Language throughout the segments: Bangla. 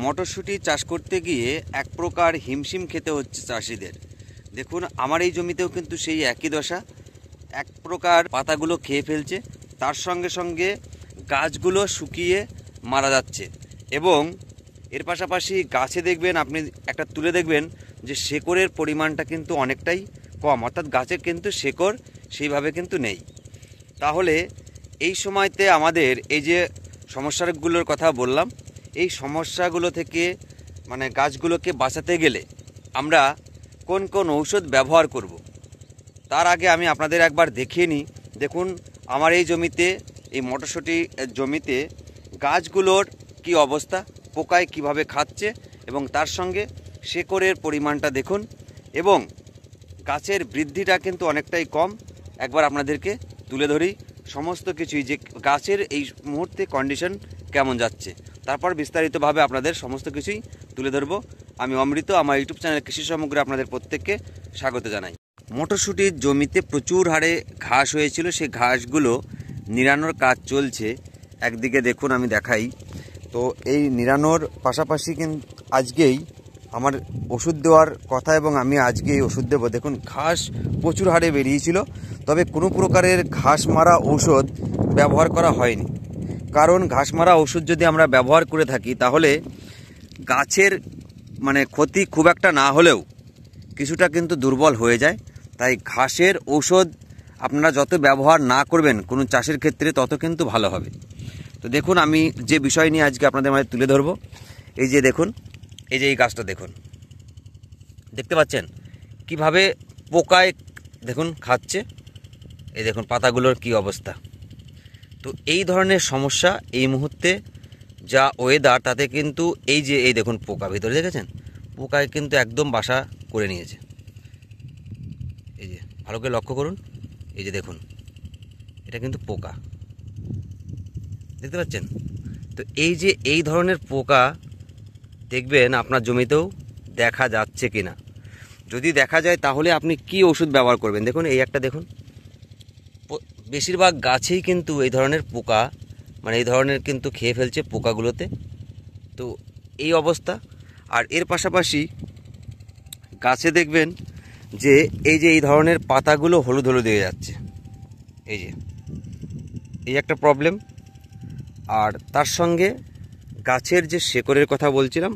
মটরশুঁটি চাষ করতে গিয়ে এক প্রকার হিমশিম খেতে হচ্ছে চাষিদের। দেখুন আমার এই জমিতেও কিন্তু সেই একই দশা, এক প্রকার পাতাগুলো খেয়ে ফেলছে, তার সঙ্গে সঙ্গে গাছগুলো শুকিয়ে মারা যাচ্ছে। এবং এর পাশাপাশি গাছে দেখবেন, আপনি একটা তুলে দেখবেন যে শেকড়ের পরিমাণটা কিন্তু অনেকটাই কম, অর্থাৎ গাছের কিন্তু শেকড় সেইভাবে কিন্তু নেই। তাহলে এই সময়তে আমাদের এই যে সমস্যাগুলোর কথা বললাম, এই সমস্যাগুলো থেকে মানে গাছগুলোকে বাঁচাতে গেলে আমরা কোন কোন ঔষধ ব্যবহার করব, তার আগে আমি আপনাদের একবার দেখিয়ে নিই। দেখুন আমার এই জমিতে, এই মটরশুঁটি জমিতে গাছগুলোর কি অবস্থা, পোকায় কিভাবে খাচ্ছে এবং তার সঙ্গে শেকড়ের পরিমাণটা দেখুন, এবং গাছের বৃদ্ধিটা কিন্তু অনেকটাই কম। একবার আপনাদেরকে তুলে ধরি সমস্ত কিছুই, যে গাছের এই মুহূর্তে কন্ডিশন কেমন যাচ্ছে, তারপর বিস্তারিতভাবে আপনাদের সমস্ত কিছুই তুলে ধরবো। আমি অমৃত, আমার ইউটিউব চ্যানেল কৃষি সামগ্রী আপনাদের প্রত্যেককে স্বাগত জানাই। মটরশুঁটির জমিতে প্রচুর হারে ঘাস হয়েছিল, সেই ঘাসগুলো নিড়ানোর কাজ চলছে। একদিকে দেখুন আমি দেখাই, তো এই নিড়ানোর পাশাপাশি কিন্তু আজকেই আমার ওষুধ দেওয়ার কথা এবং আমি আজকেই ওষুধ দেবো। দেখুন ঘাস প্রচুর হারে বেরিয়েছিল, তবে কোনো প্রকারের ঘাস মারা ঔষধ ব্যবহার করা হয়নি। কারণ ঘাস মারা ওষুধ যদি আমরা ব্যবহার করে থাকি তাহলে গাছের মানে ক্ষতি খুব একটা না হলেও কিছুটা কিন্তু দুর্বল হয়ে যায়। তাই ঘাসের ঔষধ আপনারা যত ব্যবহার না করবেন কোনো চাষের ক্ষেত্রে তত কিন্তু ভালো হবে। তো দেখুন আমি যে বিষয় নিয়ে আজকে আপনাদের মাঝে তুলে ধরবো, এই যে দেখুন, এই যে এই গাছটা দেখুন, দেখতে পাচ্ছেন কিভাবে পোকায় দেখুন খাচ্ছে, এই দেখুন পাতাগুলোর কি অবস্থা। তো এই ধরনের সমস্যা এই মুহূর্তে যা ওয়েদার, তাতে কিন্তু এই যে এই দেখুন পোকা ভিতরে দেখেছেন, পোকায় কিন্তু একদম বাসা করে নিয়েছে। এই যে ভালো করে লক্ষ্য করুন, এই যে দেখুন এটা কিন্তু পোকা, দেখতে পাচ্ছেন। তো এই যে এই ধরনের পোকা দেখবেন আপনার জমিতেও দেখা যাচ্ছে কিনা, যদি দেখা যায় তাহলে আপনি কি ওষুধ ব্যবহার করবেন। দেখুন এই একটা দেখুন, বেশিরভাগ গাছেই কিন্তু এই ধরনের পোকা মানে এই ধরনের কিন্তু খেয়ে ফেলছে পোকাগুলোতে। তো এই অবস্থা। আর এর পাশাপাশি গাছে দেখবেন যে এই ধরনের পাতাগুলো হলুদ হলুদ হয়ে যাচ্ছে, এই যে এই একটা প্রবলেম। আর তার সঙ্গে গাছের যে শেকড়ের কথা বলছিলাম,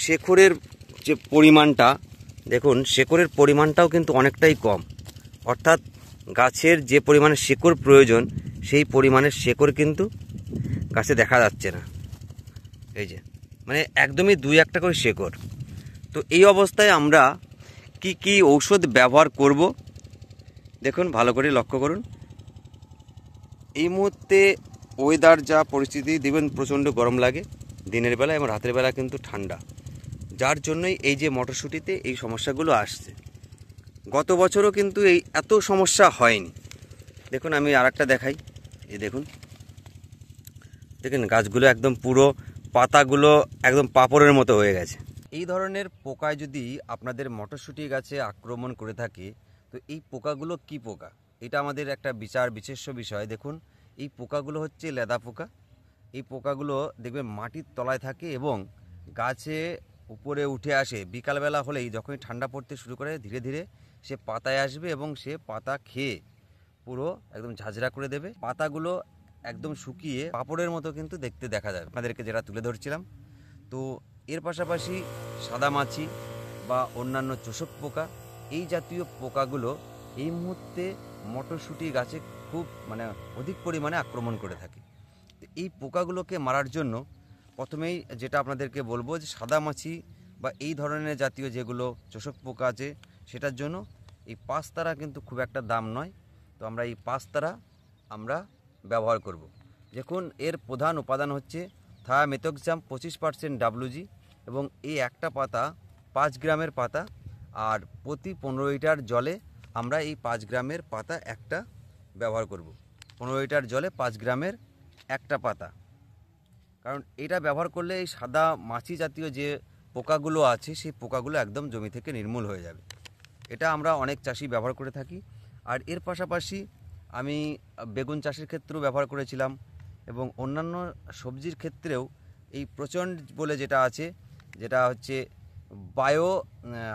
শেকড়ের যে পরিমাণটা দেখুন, শেকড়ের পরিমাণটাও কিন্তু অনেকটাই কম, অর্থাৎ গাছের যে পরিমাণে শেকড় প্রয়োজন সেই পরিমাণের শেকড় কিন্তু গাছে দেখা যাচ্ছে না। এই যে মানে একদমই দুই একটা করে শেকড়। তো এই অবস্থায় আমরা কি কি ঔষধ ব্যবহার করব দেখুন ভালো করে লক্ষ্য করুন। এই মুহূর্তে ওয়েদার যা পরিস্থিতি দেখবেন, প্রচণ্ড গরম লাগে দিনের বেলা এবং রাতের বেলা কিন্তু ঠান্ডা, যার জন্যই এই যে মটরশুঁটিতে এই সমস্যাগুলো আসছে। গত বছরও কিন্তু এই এত সমস্যা হয়নি। দেখুন আমি আর একটা দেখাই, এই দেখুন, দেখুন গাছগুলো একদম পুরো পাতাগুলো একদম পাপড়ের মতো হয়ে গেছে। এই ধরনের পোকায় যদি আপনাদের মটরশুঁটি গাছে আক্রমণ করে থাকে, তো এই পোকাগুলো কি পোকা, এটা আমাদের একটা বিশেষ্য বিষয়। দেখুন এই পোকাগুলো হচ্ছে লেদা পোকা। এই পোকাগুলো দেখবেন মাটির তলায় থাকে এবং গাছে উপরে উঠে আসে বিকালবেলা হলেই, যখনই ঠান্ডা পড়তে শুরু করে ধীরে ধীরে সে পাতায় আসবে এবং সে পাতা খেয়ে পুরো একদম ঝাঁঝরা করে দেবে। পাতাগুলো একদম শুকিয়ে পাপড়ের মতো কিন্তু দেখতে দেখা যাবে, আপনাদেরকে যেটা তুলে ধরছিলাম। তো এর পাশাপাশি সাদামাছি বা অন্যান্য চোষক পোকা, এই জাতীয় পোকাগুলো এই মুহূর্তে মটরশুঁটি গাছে খুব মানে অধিক পরিমাণে আক্রমণ করে থাকে। এই পোকাগুলোকে মারার জন্য প্রথমেই যেটা আপনাদেরকে বলবো যে সাদামাছি বা এই ধরনের জাতীয় যেগুলো চোষক পোকা আছে, সেটার জন্য এই পাঁচতারা কিন্তু খুব একটা দাম নয়। তো আমরা এই পাঁচতারা আমরা ব্যবহার করব। দেখুন এর প্রধান উপাদান হচ্ছে থায়ামেথক্সাম 25% WG, এবং এই একটা পাতা 5 গ্রামের পাতা, আর প্রতি 15 লিটার জলে আমরা এই 5 গ্রামের পাতা একটা ব্যবহার করব। 15 লিটার জলে 5 গ্রামের একটা পাতা, কারণ এটা ব্যবহার করলে এই সাদা মাছি জাতীয় যে পোকাগুলো আছে সেই পোকাগুলো একদম জমি থেকে নির্মূল হয়ে যাবে। এটা আমরা অনেক চাষি ব্যবহার করে থাকি। আর এর পাশাপাশি আমি বেগুন চাষের ক্ষেত্রেও ব্যবহার করেছিলাম এবং অন্যান্য সবজির ক্ষেত্রেও এই প্রচণ্ড বলে যেটা আছে, যেটা হচ্ছে বায়ো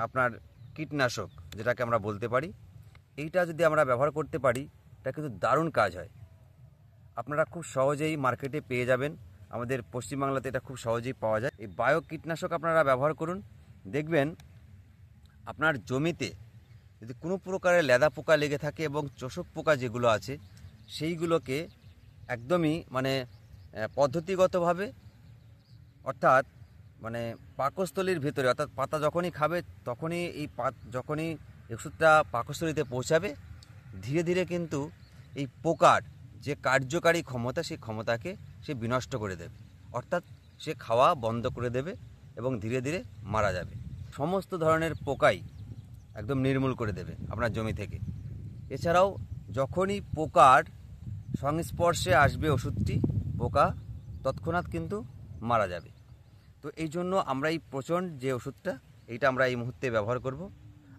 আপনার কীটনাশক যেটাকে আমরা বলতে পারি, এইটা যদি আমরা ব্যবহার করতে পারি এটা কিন্তু দারুণ কাজ হয়। আপনারা খুব সহজেই মার্কেটে পেয়ে যাবেন, আমাদের পশ্চিমবাংলাতে এটা খুব সহজেই পাওয়া যায়। এই বায়ো কীটনাশক আপনারা ব্যবহার করুন, দেখবেন আপনার জমিতে যদি কোনো প্রকারের লেদা পোকা লেগে থাকে এবং চোষক পোকা যেগুলো আছে সেইগুলোকে একদমই মানে পদ্ধতিগতভাবে, অর্থাৎ মানে পাকস্থলীর ভেতরে, অর্থাৎ পাতা যখনই খাবে তখনই যখনই ওষুধটা পাকস্থলীতে পৌঁছাবে, ধীরে ধীরে কিন্তু এই পোকার যে কার্যকারী ক্ষমতা সেই ক্ষমতাকে সে বিনষ্ট করে দেবে, অর্থাৎ সে খাওয়া বন্ধ করে দেবে এবং ধীরে ধীরে মারা যাবে। সমস্ত ধরনের পোকাই একদম নির্মূল করে দেবে আপনার জমি থেকে। এছাড়াও যখনই পোকার সংস্পর্শে আসবে ওষুধটি, পোকা তৎক্ষণাৎ কিন্তু মারা যাবে। তো এই জন্য আমরা এই প্রচণ্ড যে ওষুধটা, এইটা আমরা এই মুহূর্তে ব্যবহার করব।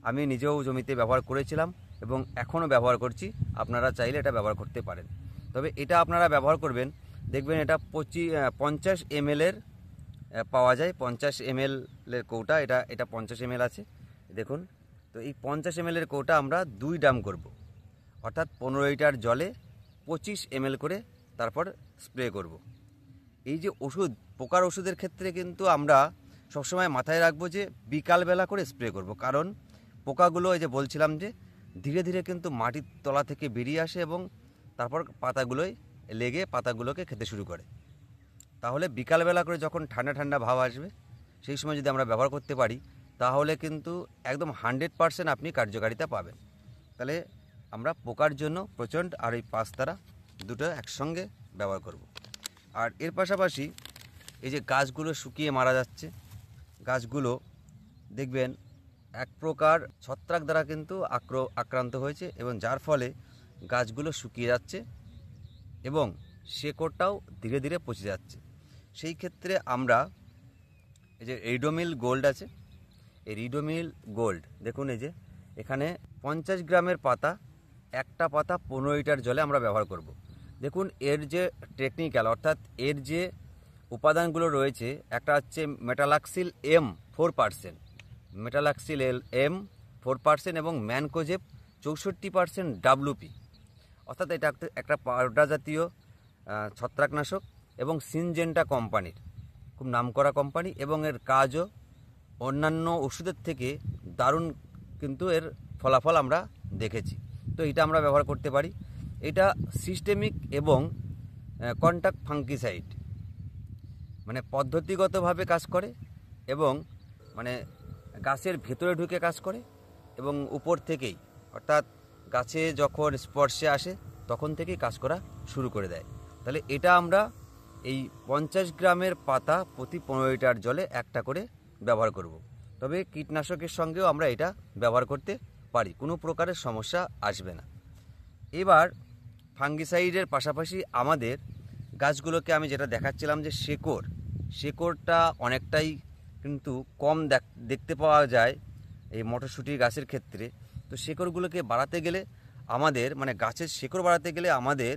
আমি নিজেও জমিতে ব্যবহার করেছিলাম এবং এখনও ব্যবহার করছি, আপনারা চাইলে এটা ব্যবহার করতে পারেন। তবে এটা আপনারা ব্যবহার করবেন, দেখবেন এটা 50 ml এর পাওয়া যায়, 50 ml এর কৌটা, এটা 50 ml আছে দেখুন। তো এই 50 ml এর কৌটা আমরা 2 ড্রাম করব, অর্থাৎ 15 লিটার জলে 25 ml করে তারপর স্প্রে করব। এই যে ওষুধ, পোকার ওষুধের ক্ষেত্রে কিন্তু আমরা সবসময় মাথায় রাখবো যে বিকালবেলা করে স্প্রে করব, কারণ পোকাগুলো এই যে বলছিলাম যে ধীরে ধীরে কিন্তু মাটির তলা থেকে বেরিয়ে আসে এবং তারপর পাতাগুলোয় লেগে পাতাগুলোকে খেতে শুরু করে। তাহলে বিকালবেলা করে যখন ঠান্ডা ঠান্ডা ভাব আসবে সেই সময় যদি আমরা ব্যবহার করতে পারি তাহলে কিন্তু একদম 100% আপনি কার্যকারিতা পাবেন। তাহলে আমরা পোকার জন্য প্রচণ্ড আর এই পাঁচতারা দুটো একসঙ্গে ব্যবহার করব। আর এর পাশাপাশি এই যে গাছগুলো শুকিয়ে মারা যাচ্ছে, গাছগুলো দেখবেন এক প্রকার ছত্রাক দ্বারা কিন্তু আক্রান্ত হয়েছে এবং যার ফলে গাছগুলো শুকিয়ে যাচ্ছে এবং শেকড়টাও ধীরে ধীরে পচে যাচ্ছে। সেই ক্ষেত্রে আমরা এই যে রিডোমিল গোল্ড আছে, এই রিডোমিল গোল্ড দেখুন, এই যে এখানে 50 গ্রামের পাতা, একটা পাতা 15 লিটার জলে আমরা ব্যবহার করব। দেখুন এর যে টেকনিক্যাল, অর্থাৎ এর যে উপাদানগুলো রয়েছে, একটা হচ্ছে মেটালাক্সিল M 4%, মেটালাক্সিল M 4% এবং ম্যানকোজেব 64% WP, অর্থাৎ এটা একটা পাউডার জাতীয় ছত্রাকনাশক এবং সিনজেন্টা কোম্পানির খুব নামকরা কোম্পানি, এবং এর কাজও অন্যান্য ওষুধের থেকে দারুণ কিন্তু এর ফলাফল আমরা দেখেছি। তো এটা আমরা ব্যবহার করতে পারি। এটা সিস্টেমিক এবং কন্ট্যাক্ট ফাঙ্গিসাইড, মানে পদ্ধতিগতভাবে কাজ করে এবং মানে গাছের ভেতরে ঢুকে কাজ করে এবং উপর থেকেই, অর্থাৎ গাছে যখন স্পর্শে আসে তখন থেকেই কাজ করা শুরু করে দেয়। তাহলে এটা আমরা এই 50 গ্রামের পাতা প্রতি 15 লিটার জলে একটা করে ব্যবহার করব। তবে কীটনাশকের সঙ্গেও আমরা এটা ব্যবহার করতে পারি, কোনো প্রকারের সমস্যা আসবে না। এবার ফাঙ্গিসাইডের পাশাপাশি আমাদের গাছগুলোকে আমি যেটা দেখাচ্ছিলাম যে শেকড়টা অনেকটাই কিন্তু কম দেখতে পাওয়া যায় এই মটরশুঁটি গাছের ক্ষেত্রে। তো শেকড়গুলোকে বাড়াতে গেলে আমাদের, মানে গাছের শেকড় বাড়াতে গেলে আমাদের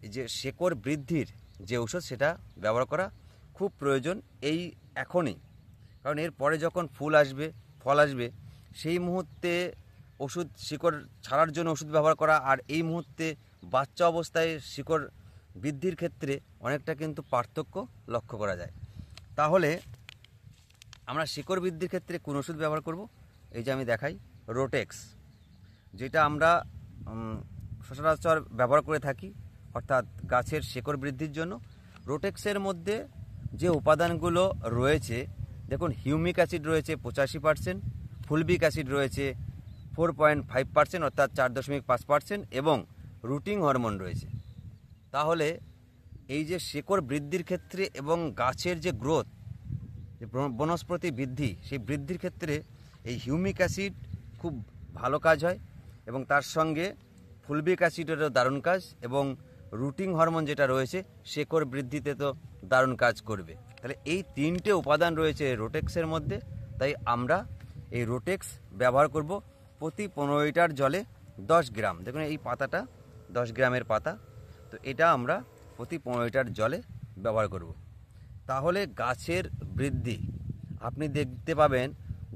এই যে শেকড় বৃদ্ধির যে ঔষধ সেটা ব্যবহার করা খুব প্রয়োজন এই এখনই, কারণ এর পরে যখন ফুল আসবে, ফল আসবে, সেই মুহূর্তে ওষুধ শিকড় ছাড়ার জন্য ওষুধ ব্যবহার করা আর এই মুহূর্তে বাচ্চা অবস্থায় শিকড় বৃদ্ধির ক্ষেত্রে অনেকটা কিন্তু পার্থক্য লক্ষ্য করা যায়। তাহলে আমরা শিকড় বৃদ্ধির ক্ষেত্রে কোন ওষুধ ব্যবহার করব? এই যে আমি দেখাই, রোটেক্স, যেটা আমরা সচরাচর ব্যবহার করে থাকি, অর্থাৎ গাছের শিকড় বৃদ্ধির জন্য। রোটেক্সের মধ্যে যে উপাদানগুলো রয়েছে দেখুন, হিউমিক অ্যাসিড রয়েছে 85%, ফুলবিক অ্যাসিড রয়েছে 4.5% অর্থাৎ 4.5% এবং রুটিং হরমোন রয়েছে। তাহলে এই যে শিকড় বৃদ্ধির ক্ষেত্রে এবং গাছের যে গ্রোথ, যে বনস্পতি বৃদ্ধি, সেই বৃদ্ধির ক্ষেত্রে এই হিউমিক অ্যাসিড খুব ভালো কাজ হয় এবং তার সঙ্গে ফুলবিক অ্যাসিডেরও দারুণ কাজ, এবং রুটিং হরমোন যেটা রয়েছে শিকড় বৃদ্ধিতে তো দারুণ কাজ করবে। তাহলে এই তিনটে উপাদান রয়েছে রোটেক্সের মধ্যে, তাই আমরা এই রোটেক্স ব্যবহার করব প্রতি 15 লিটার জলে 10 গ্রাম। দেখুন এই পাতাটা 10 গ্রামের পাতা, তো এটা আমরা প্রতি 15 লিটার জলে ব্যবহার করব। তাহলে গাছের বৃদ্ধি আপনি দেখতে পাবেন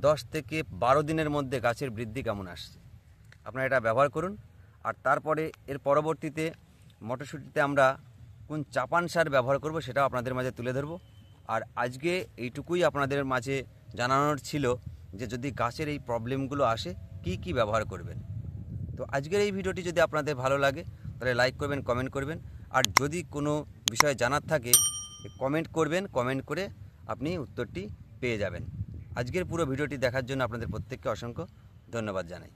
10 থেকে 12 দিনের মধ্যে গাছের বৃদ্ধি কেমন আসছে। আপনারা এটা ব্যবহার করুন। আর তারপরে এর পরবর্তীতে মটরশুঁটিতে আমরা কোন চাপান সার ব্যবহার করব সেটাও আপনাদের মাঝে তুলে ধরব। আর আজকে এইটুকুই আপনাদের মাঝে জানানোর ছিল যে যদি গাছের এই প্রবলেমগুলো আসে কি কি ব্যবহার করবেন। তো আজকের এই ভিডিওটি যদি আপনাদের ভালো লাগে তাহলে লাইক করবেন, কমেন্ট করবেন। আর যদি কোনো বিষয়ে জানার থাকে কমেন্ট করবেন, কমেন্ট করে আপনি উত্তরটি পেয়ে যাবেন। আজকের পুরো ভিডিওটি দেখার জন্য আপনাদের প্রত্যেককে অসংখ্য ধন্যবাদ জানাই।